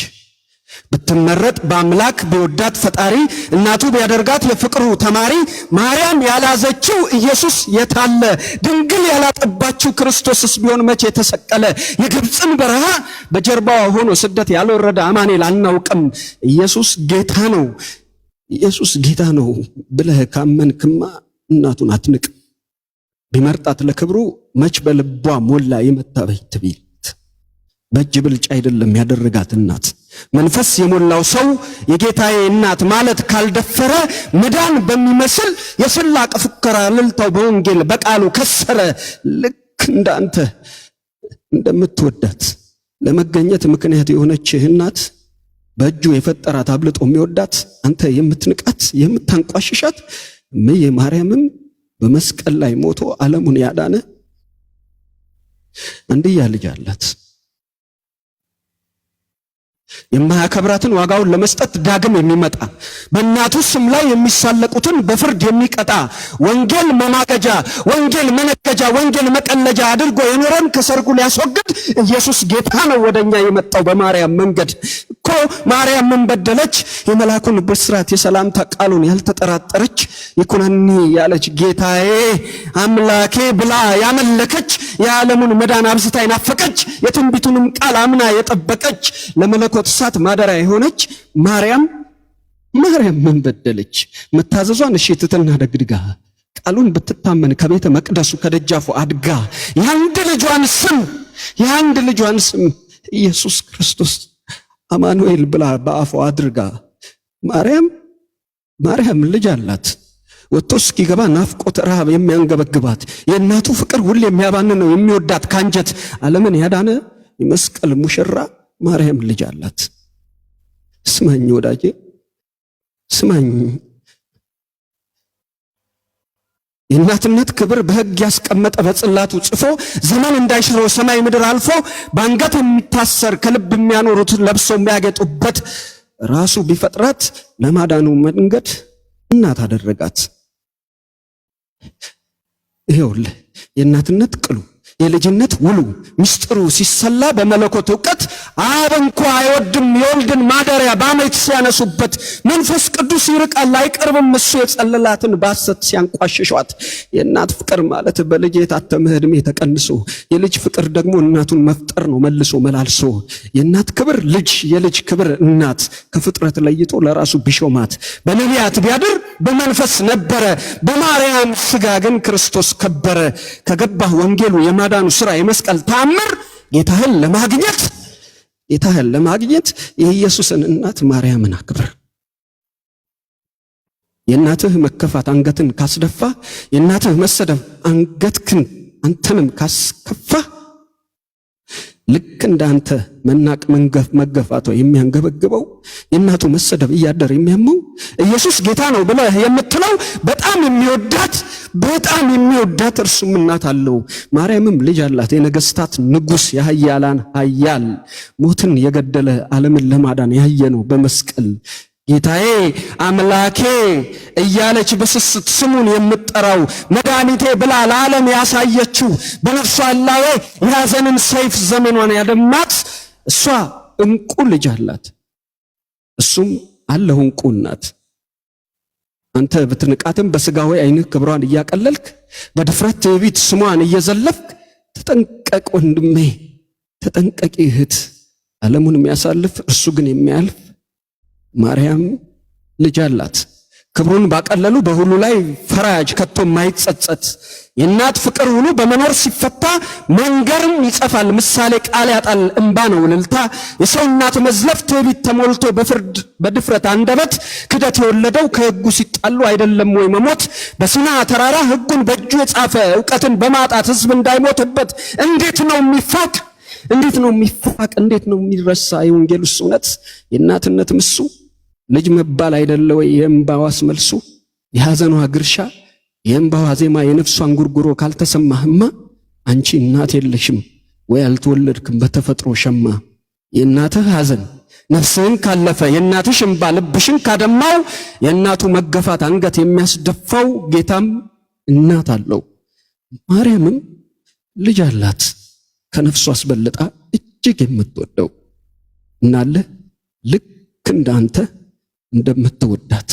ብትመረጥ በአምላክ ቢወዳት ፈጣሪ እናቱ ቢያደርጋት የፍቅሩ ተማሪ ማርያም ያላዘችው ኢየሱስ የታለ? ድንግል ያላጠባችው ክርስቶስስ ቢሆን መቼ ተሰቀለ? የግብፅን በረሃ በጀርባዋ ሆኖ ስደት ያልወረደ አማኑኤል አናውቅም። ኢየሱስ ጌታ ነው፣ ኢየሱስ ጌታ ነው ብለህ ካመንክማ እናቱን አትንቅ። ቢመርጣት ለክብሩ መች በልቧ ሞላ የመታበይ ትቢል በእጅ ብልጫ አይደለም ያደረጋት እናት። መንፈስ የሞላው ሰው የጌታዬ እናት ማለት ካልደፈረ መዳን በሚመስል የስላቅ ፉከራ ልልታው በወንጌል በቃሉ ከሰረ። ልክ እንዳንተ እንደምትወዳት ለመገኘት ምክንያት የሆነች እናት በእጁ የፈጠራት አብልጦ የሚወዳት አንተ የምትንቃት የምታንቋሽሻት እምዬ ማርያምም በመስቀል ላይ ሞቶ ዓለሙን ያዳነ አንድያ ልጅ አላት። የማያከብራትን ዋጋውን ለመስጠት ዳግም የሚመጣ በእናቱ ስም ላይ የሚሳለቁትን በፍርድ የሚቀጣ ወንጌል መማገጃ፣ ወንጌል መነገጃ፣ ወንጌል መቀለጃ አድርጎ የኖረን ከሰርጉ ሊያስወግድ ኢየሱስ ጌታ ነው ወደኛ የመጣው በማርያም መንገድ እኮ። ማርያም ምን በደለች? የመላኩን ብስራት የሰላምታ ቃሉን ያልተጠራጠረች ይኩነኒ ያለች ጌታዬ አምላኬ ብላ ያመለከች የዓለሙን መዳን አብዝታ ይናፈቀች የትንቢቱንም ቃል አምና የጠበቀች ለመለኮት እሳት ማደሪያ የሆነች ማርያም ምን በደለች? መታዘዟን እሺ ትትና ደግድጋ ቃሉን ብትታመን ከቤተ መቅደሱ ከደጃፉ አድጋ የአንድ ልጇን ስም ኢየሱስ ክርስቶስ አማኑኤል ብላ በአፏ አድርጋ ማርያም ልጅ አላት። ወጥቶ እስኪገባ ናፍቆት ረሃብ የሚያንገበግባት የእናቱ ፍቅር ሁሌ የሚያባንነው የሚወዳት ካንጀት ዓለምን ያዳነ የመስቀል ሙሽራ ማርያም ልጅ አላት። ስማኝ ወዳጄ ስማኝ፣ የእናትነት ክብር በሕግ ያስቀመጠ በጽላቱ ጽፎ ዘመን እንዳይሽረው ሰማይ ምድር አልፎ በአንገት የሚታሰር ከልብ የሚያኖሩት ለብሰው የሚያጌጡበት ራሱ ቢፈጥራት ለማዳኑ መንገድ እናት አደረጋት። ይኸውልህ የእናትነት ቅሉ የልጅነት ውሉ ምስጢሩ ሲሰላ በመለኮት ዕውቀት አብ እንኳ አይወድም የወልድን ማደሪያ በአመት ሲያነሱበት መንፈስ ቅዱስ ይርቃል አይቀርብም እሱ የጸለላትን ባሰት ሲያንቋሽሿት። የእናት ፍቅር ማለት በልጅ የታተመ ዕድሜ ተቀንሶ የልጅ ፍቅር ደግሞ እናቱን መፍጠር ነው መልሶ መላልሶ። የእናት ክብር ልጅ የልጅ ክብር እናት ከፍጥረት ለይቶ ለራሱ ቢሾማት በነቢያት ቢያድር በመንፈስ ነበረ በማርያም ስጋ ግን ክርስቶስ ከበረ። ከገባህ ወንጌሉ የማዳኑ ሥራ የመስቀል ተአምር ጌታህን ለማግኘት የኢየሱስን እናት ማርያምን አክብር። የእናትህ መከፋት አንገትን ካስደፋ፣ የእናትህ መሰደብ አንገትክን አንተንም ካስከፋ፣ ልክ እንዳንተ መናቅ መገፋቷ የሚያንገበግበው የእናቱ መሰደብ እያደር የሚያመው ኢየሱስ ጌታ ነው ብለህ የምትለው በጣም የሚወዳት በጣም የሚወዳት እርሱም እናት አለው። ማርያምም ልጅ አላት፣ የነገስታት ንጉስ፣ የኃያላን ኃያል፣ ሞትን የገደለ ዓለምን ለማዳን ያየ ነው በመስቀል ጌታዬ አምላኬ እያለች በስስት ስሙን የምትጠራው መድኃኒቴ ብላ ለዓለም ያሳየችው በነፍሷ አላዌ የሐዘንን ሰይፍ ዘመኗን ያደማት እሷ እንቁ ልጅ አላት። እሱም አለሁ እንቁ እናት። አንተ ብትንቃትም በስጋዊ ዓይንህ ክብሯን እያቀለልክ በድፍረት ትዕቢት ስሟን እየዘለፍክ ተጠንቀቅ ወንድሜ ተጠንቀቂ እህት፣ ዓለሙን የሚያሳልፍ እርሱ ግን የሚያልፍ ማርያም ልጅ አላት። ክብሩን ባቀለሉ በሁሉ ላይ ፈራጅ ከቶ ማይጸጸት የእናት ፍቅር ሁሉ በመኖር ሲፈታ መንገርም ይጸፋል ምሳሌ ቃል ያጣል እንባ ነው እልልታ። የሰው እናት መዝለፍ ትዕቢት ተሞልቶ በፍርድ በድፍረት አንደበት ክደት የወለደው ከሕጉ ሲጣሉ አይደለም ወይ መሞት? በሲና ተራራ ሕጉን በእጁ የጻፈ ዕውቀትን በማጣት ሕዝብ እንዳይሞትበት እንዴት ነው የሚፋቅ? እንዴት ነው የሚፋቅ? እንዴት ነው የሚረሳ? የወንጌሉስ እውነት የእናትነት ምሱ ልጅ መባል አይደለ ወይ የእንባዋስ መልሱ? የሐዘኗ ግርሻ የእንባዋ ዜማ የነፍሷን ጉርጉሮ ካልተሰማህማ አንቺ እናት የለሽም ወይ አልተወለድክም በተፈጥሮ ሸማ። የእናትህ ሐዘን ነፍስህን ካለፈ የእናትሽ እንባ ልብሽን ካደማው የእናቱ መገፋት አንገት የሚያስደፋው ጌታም እናት አለው። ማርያምም ልጅ አላት ከነፍሷ አስበልጣ እጅግ የምትወደው እናለህ ልክ እንዳንተ እንደምትወዳት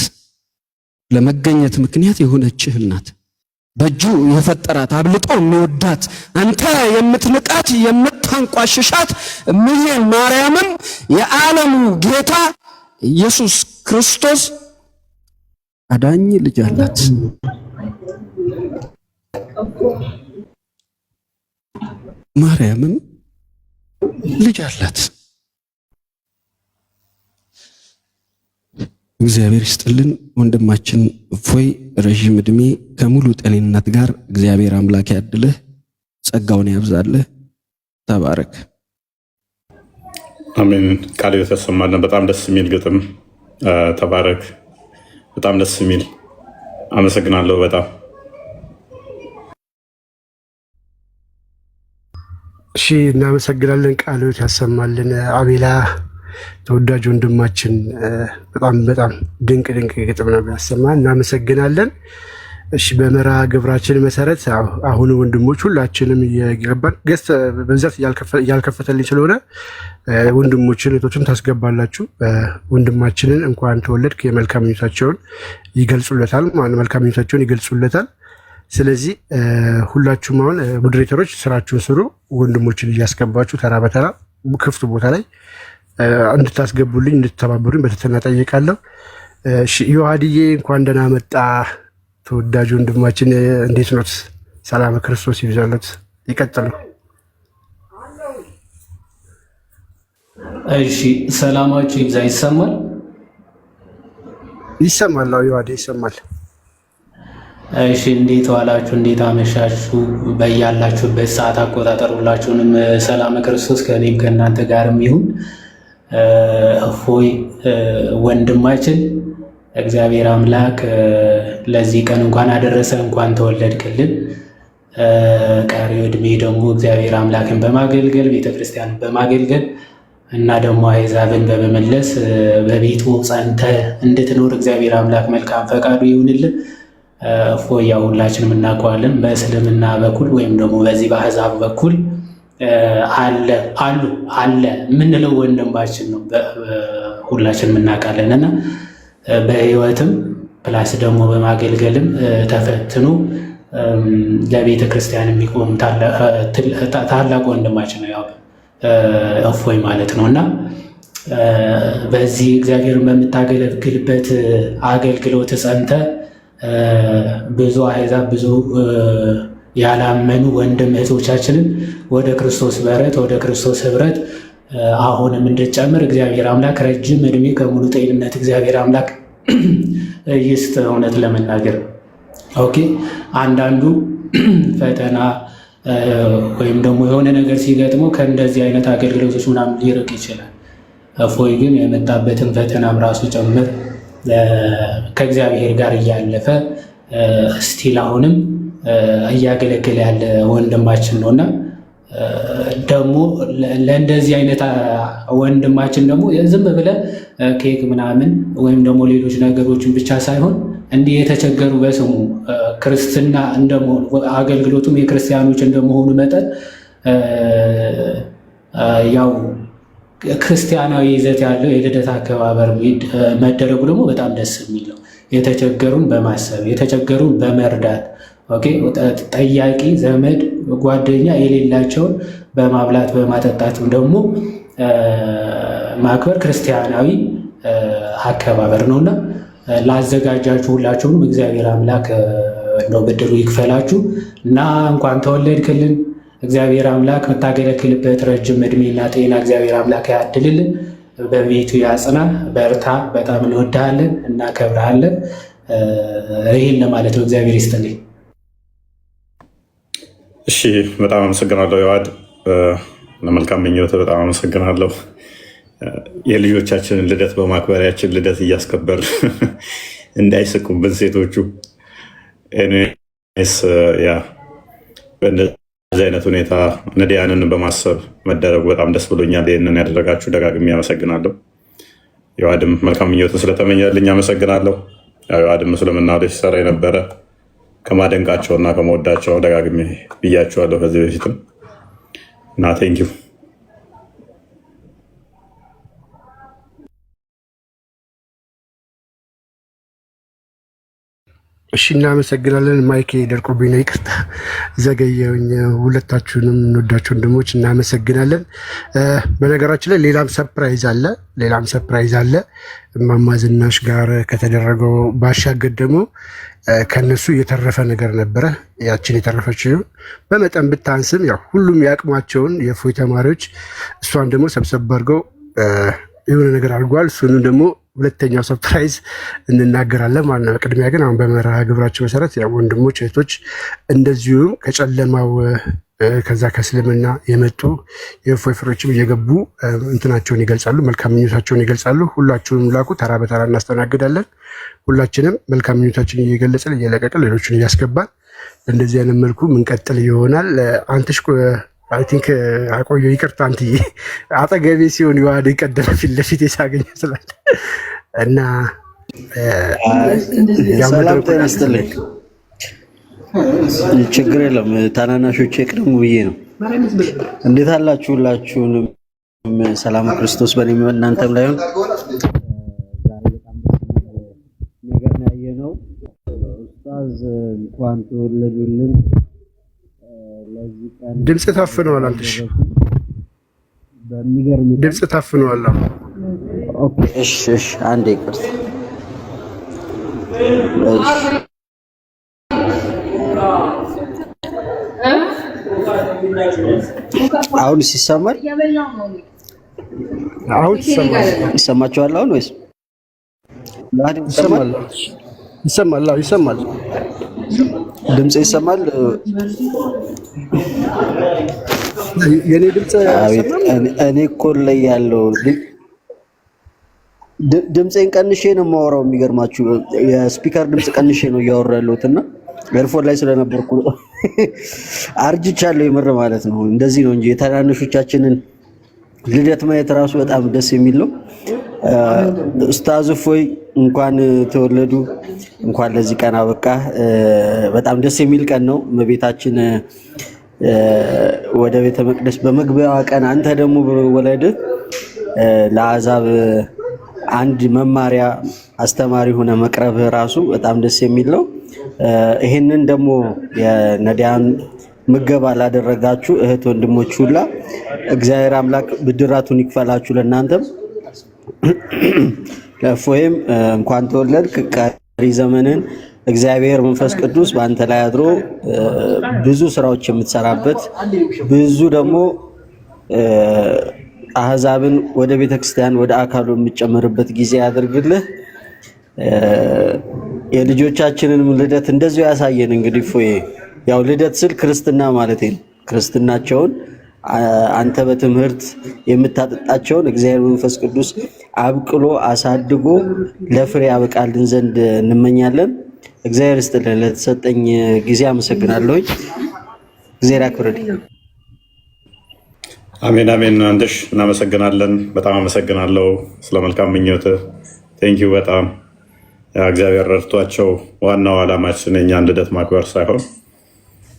ለመገኘት ምክንያት የሆነችህ እናት በእጁ የፈጠራት አብልጦ የሚወዳት አንተ የምትንቃት የምታንቋሽሻት እምዬ ማርያምም የዓለሙ ጌታ ኢየሱስ ክርስቶስ አዳኝ ልጅ አላት። ማርያምም ልጅ አላት። እግዚአብሔር ይስጥልን ወንድማችን እፎይ ረዥም ዕድሜ ከሙሉ ጤንነት ጋር እግዚአብሔር አምላክ ያድልህ፣ ጸጋውን ያብዛልህ። ተባረክ። አሜን። ቃል የተሰማልን በጣም ደስ የሚል ግጥም። ተባረክ። በጣም ደስ የሚል አመሰግናለሁ። በጣም እሺ፣ እናመሰግናለን። ቃሎት ያሰማልን አቤላ ተወዳጅ ወንድማችን በጣም ድንቅ ግጥም ነው ያሰማን። እናመሰግናለን። እሺ፣ በመርሃ ግብራችን መሰረት አሁን ወንድሞች ሁላችንም እየገባን ገስት በብዛት እያልከፈተልኝ ስለሆነ ወንድሞችን እህቶችን ታስገባላችሁ። ወንድማችንን እንኳን ተወለድክ የመልካም ምኞታቸውን ይገልጹለታል ማለት መልካም ምኞታቸውን ይገልጹለታል። ስለዚህ ሁላችሁም አሁን ሞዴሬተሮች ስራችሁን ስሩ። ወንድሞችን እያስገባችሁ ተራ በተራ ክፍት ቦታ ላይ እንድታስገቡልኝ እንድትተባበሩኝ በትህትና ጠይቃለሁ። እሺ፣ ዮሐድዬ እንኳን ደህና መጣ። ተወዳጅ ወንድማችን እንዴት ኖት? ሰላም ክርስቶስ ይብዛለት። ይቀጥሉ። እሺ፣ ሰላማችሁ ይብዛ። ይሰማል? ይሰማል። ዮሐድዬ ይሰማል። እሺ፣ እንዴት ዋላችሁ? እንዴት አመሻችሁ? በያላችሁበት ሰዓት አቆጣጠር ሁላችሁንም ሰላም ክርስቶስ ከእኔም ከእናንተ ጋርም ይሁን። እፎይ ወንድማችን እግዚአብሔር አምላክ ለዚህ ቀን እንኳን አደረሰ፣ እንኳን ተወለድክልን። ቀሪ ዕድሜ ደግሞ እግዚአብሔር አምላክን በማገልገል ቤተክርስቲያንን በማገልገል እና ደግሞ አሕዛብን በመመለስ በቤቱ ጸንተ እንድትኖር እግዚአብሔር አምላክ መልካም ፈቃዱ ይሁንልን። እፎይ ያው ሁላችንም እናውቀዋለን። በእስልምና በኩል ወይም ደግሞ በዚህ በአሕዛብ በኩል አለ የምንለው ወንድማችን ነው። ሁላችንም እናውቃለን እና በሕይወትም ፕላስ ደግሞ በማገልገልም ተፈትኖ ለቤተ ክርስቲያን የሚቆም ታላቅ ወንድማችን ነው ያው እፎይ ማለት ነው እና በዚህ እግዚአብሔርን በምታገለግልበት አገልግሎት ጸንተ ብዙ አሕዛብ ብዙ ያላመኑ ወንድም እህቶቻችንን ወደ ክርስቶስ በረት ወደ ክርስቶስ ህብረት አሁንም እንድትጨምር እግዚአብሔር አምላክ ረጅም ዕድሜ ከሙሉ ጤንነት እግዚአብሔር አምላክ ይስጥ። እውነት ለመናገር ኦኬ፣ አንዳንዱ ፈተና ወይም ደግሞ የሆነ ነገር ሲገጥመው ከእንደዚህ አይነት አገልግሎቶች ምናምን ሊርቅ ይችላል። እፎይ ግን የመጣበትን ፈተናም ራሱ ጭምር ከእግዚአብሔር ጋር እያለፈ ስቲል አሁንም እያገለገለ ያለ ወንድማችን ነውና ደግሞ ለእንደዚህ አይነት ወንድማችን ደግሞ ዝም ብለን ኬክ ምናምን ወይም ደግሞ ሌሎች ነገሮችን ብቻ ሳይሆን እንዲህ የተቸገሩ በስሙ ክርስትና እንደመሆኑ አገልግሎቱም የክርስቲያኖች እንደመሆኑ መጠን ያው ክርስቲያናዊ ይዘት ያለው የልደት አከባበር መደረጉ ደግሞ በጣም ደስ የሚል ነው። የተቸገሩን በማሰብ የተቸገሩን በመርዳት ኦኬ፣ ጠያቂ ዘመድ ጓደኛ የሌላቸውን በማብላት በማጠጣትም ደግሞ ማክበር ክርስቲያናዊ አከባበር ነውና ላዘጋጃችሁ ሁላችሁም እግዚአብሔር አምላክ ነው ብድሩ ይክፈላችሁ እና እንኳን ተወለድክልን። እግዚአብሔር አምላክ የምታገለግልበት ረጅም እድሜና ጤና እግዚአብሔር አምላክ ያድልልን፣ በቤቱ ያጽና፣ በርታ። በጣም እንወድሃለን፣ እናከብርሃለን። ይህን ለማለት ነው። እግዚአብሔር ይስጥልኝ። እሺ፣ በጣም አመሰግናለሁ ዮሐድ፣ ለመልካም ምኞት በጣም አመሰግናለሁ። የልጆቻችንን ልደት በማክበሪያችን ልደት እያስከበር እንዳይስቁብን ሴቶቹ። ያ በእንደዚህ አይነት ሁኔታ ነዳያንን በማሰብ መደረጉ በጣም ደስ ብሎኛል። ይህንን ያደረጋችሁ ደጋግሜ አመሰግናለሁ። ዮሐድም መልካም ምኞትን ስለተመኘልኝ አመሰግናለሁ። ዮሐድም እስልምና ላይ ሲሰራ የነበረ ከማደንቃቸው እና ከመወዳቸው ደጋግሜ ብያቸዋለሁ ከዚህ በፊትም እና ቴንኪው። እሺ እናመሰግናለን። ማይክ ደርቆብኝ ነው፣ ይቅርታ ዘገየሁኝ። ሁለታችሁንም እንወዳችሁ ወንድሞች እናመሰግናለን። በነገራችን ላይ ሌላም ሰርፕራይዝ አለ። እማማ ዝናሽ ጋር ከተደረገው ባሻገር ደግሞ ከነሱ የተረፈ ነገር ነበረ። ያችን የተረፈችው በመጠን ብታንስም ያው ሁሉም ያቅማቸውን የእፎይ ተማሪዎች እሷን ደግሞ ሰብሰብ አድርገው የሆነ ነገር አድርጓል። እሱንም ደግሞ ሁለተኛው ሰርፕራይዝ እንናገራለን ማለት ነው። ቅድሚያ ግን አሁን በመርሃ ግብራቸው መሰረት ወንድሞች እህቶች፣ እንደዚሁም ከጨለማው ከዛ ከእስልምና የመጡ የእፎይ ፍሬዎችም እየገቡ እንትናቸውን ይገልጻሉ፣ መልካም ምኞታቸውን ይገልጻሉ። ሁላችሁንም ላኩ፣ ተራ በተራ እናስተናግዳለን። ሁላችንም መልካም ምኞታችን እየገለጽን እየለቀቅን ሌሎችን እያስገባን በእንደዚህ አይነት መልኩ ምንቀጥል ይሆናል። አንተሽ አይ ቲንክ አቆየሁ፣ ይቅርታ አንትዬ አጠገቤ ሲሆን ዮሐድ ቀደመ ፊት ለፊት የሳገኘ ስላለ እና ሰላም ጤና ይስጥልኝ። ችግር የለም ታናናሾቼ ቅድሙ ብዬ ነው። እንዴት አላችሁ? ሁላችሁንም ሰላም ክርስቶስ በእኔም እናንተም ላይ ይሁን። ዛሬ በጣም ነገር ነው ያየነው። ኡስታዝ እንኳን ተወለዱልን። ድምፅ ታፍነዋል። አንተሽ ድምፅ ታፍነዋል። ኦኬ፣ እሺ፣ አንዴ ይቅርታ። አሁን ሲሰማል? አሁን ይሰማችኋል? አሁን ወይስ ይሰማል? ድምፅ ይሰማል? የኔ ድምፅ እኔ እኮ ላይ ያለው ድምፄን ቀንሼ ነው የማወራው። የሚገርማችሁ የስፒከር ድምፅ ቀንሼ ነው እያወራ ያለሁት እና ኤርፎን ላይ ስለነበርኩ አርጅቻለሁ። የምር ማለት ነው። እንደዚህ ነው እንጂ የታናናሾቻችንን ልደት ማየት ራሱ በጣም ደስ የሚል ነው። ኡስታዝ እፎይ እንኳን ተወለዱ፣ እንኳን ለዚህ ቀን አበቃ። በጣም ደስ የሚል ቀን ነው። እመቤታችን ወደ ቤተ መቅደስ በመግቢያዋ ቀን አንተ ደግሞ በወለድህ ለአሕዛብ አንድ መማሪያ አስተማሪ ሆነ መቅረብህ ራሱ በጣም ደስ የሚል ነው። ይሄንን ደግሞ የነዳያን ምገባ ላደረጋችሁ እህት ወንድሞች ሁላ እግዚአብሔር አምላክ ብድራቱን ይክፈላችሁ። ለእናንተም ለእፎይም እንኳን ተወለድክ። ቀሪ ዘመንን እግዚአብሔር መንፈስ ቅዱስ በአንተ ላይ አድሮ ብዙ ስራዎች የምትሰራበት ብዙ ደግሞ አሕዛብን ወደ ቤተክርስቲያን ወደ አካሉ የምትጨምርበት ጊዜ ያድርግልህ። የልጆቻችንን ልደት እንደዚሁ ያሳየን። እንግዲህ እፎይ ያው ልደት ስል ክርስትና ማለት ነው። ክርስትናቸውን አንተ በትምህርት የምታጠጣቸውን እግዚአብሔር መንፈስ ቅዱስ አብቅሎ አሳድጎ ለፍሬ ያበቃልን ዘንድ እንመኛለን። እግዚአብሔር ይስጥልኝ። ለተሰጠኝ ጊዜ አመሰግናለሁኝ። እግዚአብሔር ያክብርልኝ። አሜን አሜን። አንተሽ እናመሰግናለን። በጣም አመሰግናለሁ ስለ መልካም ምኞት። ቴንኪው በጣም እግዚአብሔር ረድቷቸው። ዋናው ዓላማችን የእኛን ልደት ማክበር ሳይሆን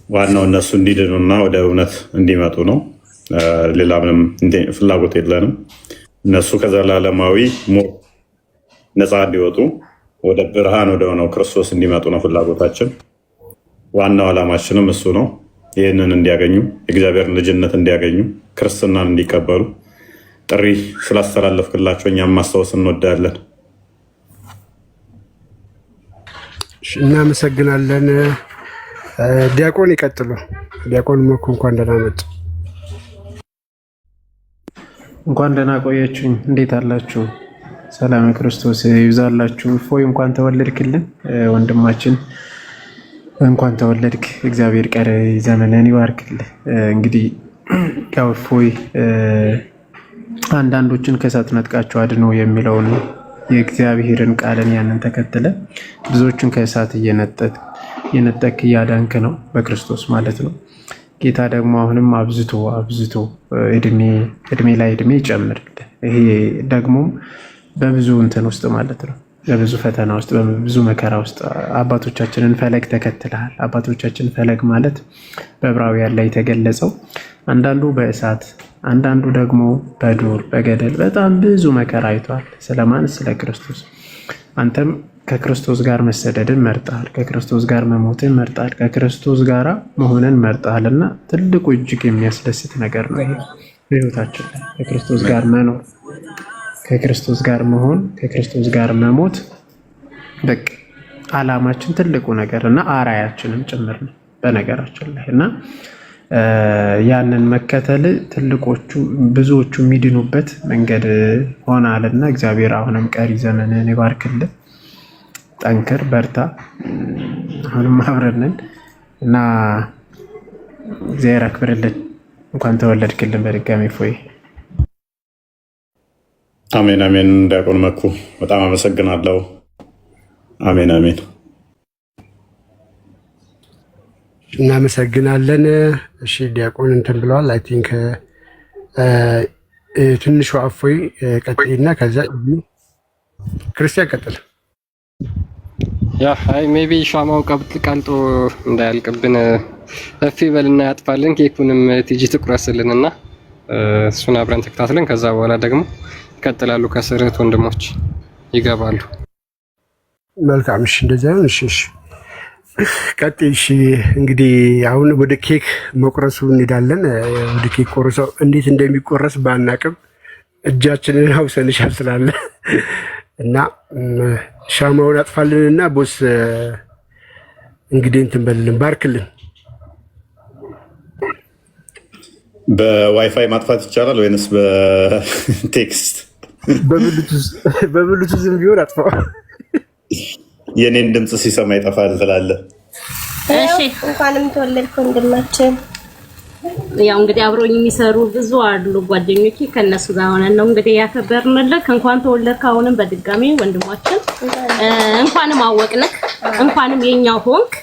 ዋናው እነሱ እንዲድኑና ወደ እውነት እንዲመጡ ነው። ሌላ ምንም ፍላጎት የለንም። እነሱ ከዘላለማዊ ሞት ነፃ እንዲወጡ ወደ ብርሃን ወደ ሆነው ክርስቶስ እንዲመጡ ነው ፍላጎታችን። ዋናው ዓላማችንም እሱ ነው። ይህንን እንዲያገኙ፣ የእግዚአብሔርን ልጅነት እንዲያገኙ፣ ክርስትናን እንዲቀበሉ ጥሪ ስላስተላለፍክላቸው እኛም ማስታወስ እንወዳለን። እናመሰግናለን። ዲያቆን ይቀጥሉ። ዲያቆን መኩ እንኳን ደህና መጡ። እንኳን ደህና ቆያችሁኝ። እንዴት አላችሁ? ሰላም ክርስቶስ ይብዛላችሁ። እፎይ እንኳን ተወለድክልን ወንድማችን፣ እንኳን ተወለድክ። እግዚአብሔር ቀሪ ዘመንን ይባርክልህ። እንግዲህ ያው እፎይ አንዳንዶችን ከእሳት ነጥቃችሁ አድኖ የሚለውን የእግዚአብሔርን ቃልን ያንን ተከትለ ብዙዎችን ከእሳት እየነጠቅ እያዳንክ ነው በክርስቶስ ማለት ነው። ጌታ ደግሞ አሁንም አብዝቶ እድሜ ላይ እድሜ ይጨምርልህ። ይሄ ደግሞ በብዙ እንትን ውስጥ ማለት ነው፣ በብዙ ፈተና ውስጥ፣ በብዙ መከራ ውስጥ አባቶቻችንን ፈለግ ተከትለሃል። አባቶቻችን ፈለግ ማለት በዕብራውያን ላይ የተገለጸው አንዳንዱ በእሳት አንዳንዱ ደግሞ በዱር በገደል በጣም ብዙ መከራ አይቷል። ስለማን? ስለ ክርስቶስ። አንተም ከክርስቶስ ጋር መሰደድን መርጠሃል። ከክርስቶስ ጋር መሞትን መርጠሃል። ከክርስቶስ ጋር መሆንን መርጠሃል እና ትልቁ እጅግ የሚያስደስት ነገር ነው በሕይወታችን ላይ ከክርስቶስ ጋር መኖር፣ ከክርስቶስ ጋር መሆን፣ ከክርስቶስ ጋር መሞት በቃ ዓላማችን ትልቁ ነገር እና አራያችንም ጭምር ነው በነገራችን ላይ እና ያንን መከተል ትልቆቹ ብዙዎቹ የሚድኑበት መንገድ ሆናልና እግዚአብሔር አሁንም ቀሪ ዘመንን ይባርክልን። ጠንክር፣ በርታ። አሁንም አብረንን እና እግዚአብሔር አክብርልን። እንኳን ተወለድክልን በድጋሚ እፎይ። አሜን አሜን። ዲያቆን መኩ በጣም አመሰግናለሁ። አሜን አሜን። እናመሰግናለን። እሺ ዲያቆን እንትን ብለዋል። አይ ቲንክ ትንሿ እፎይ ቀጥይና ከዛ ክርስቲያን ቀጥል። ያ አይ ሜቢ ሻማው ቀልጦ እንዳያልቅብን እፊ በልና ያጥፋልን። ኬኩንም ቲጂ ትቁረስልንና እሱን አብረን ተከታትለን ከዛ በኋላ ደግሞ ይቀጥላሉ። ከስርት ወንድሞች ይገባሉ። መልካም። እሺ እንደዛ ነው። እሺ ቀጥይ። እሺ እንግዲህ አሁን ወደ ኬክ መቁረሱ እንሄዳለን። ወደ ኬክ ቆርሰው እንዴት እንደሚቆረስ ባናቅም እጃችንን አውሰንሻል ስላለ እና ሻማውን አጥፋልንና ቦስ እንግዲህ እንትን በልልን፣ ባርክልን። በዋይፋይ ማጥፋት ይቻላል ወይንስ በቴክስት? በብሉቱዝም ቢሆን አጥፋው። የኔን ድምፅ ሲሰማ ይጠፋል ትላለህ? እሺ እንኳንም ተወለድክ ወንድማችን። ያው እንግዲህ አብሮኝ የሚሰሩ ብዙ አሉ ጓደኞቼ፣ ከነሱ ጋር ሆነን ነው እንግዲህ ያከበርንልህ። እንኳን ተወለድክ። አሁንም በድጋሚ ወንድማችን እንኳንም አወቅንክ፣ እንኳንም የኛው ሆንክ።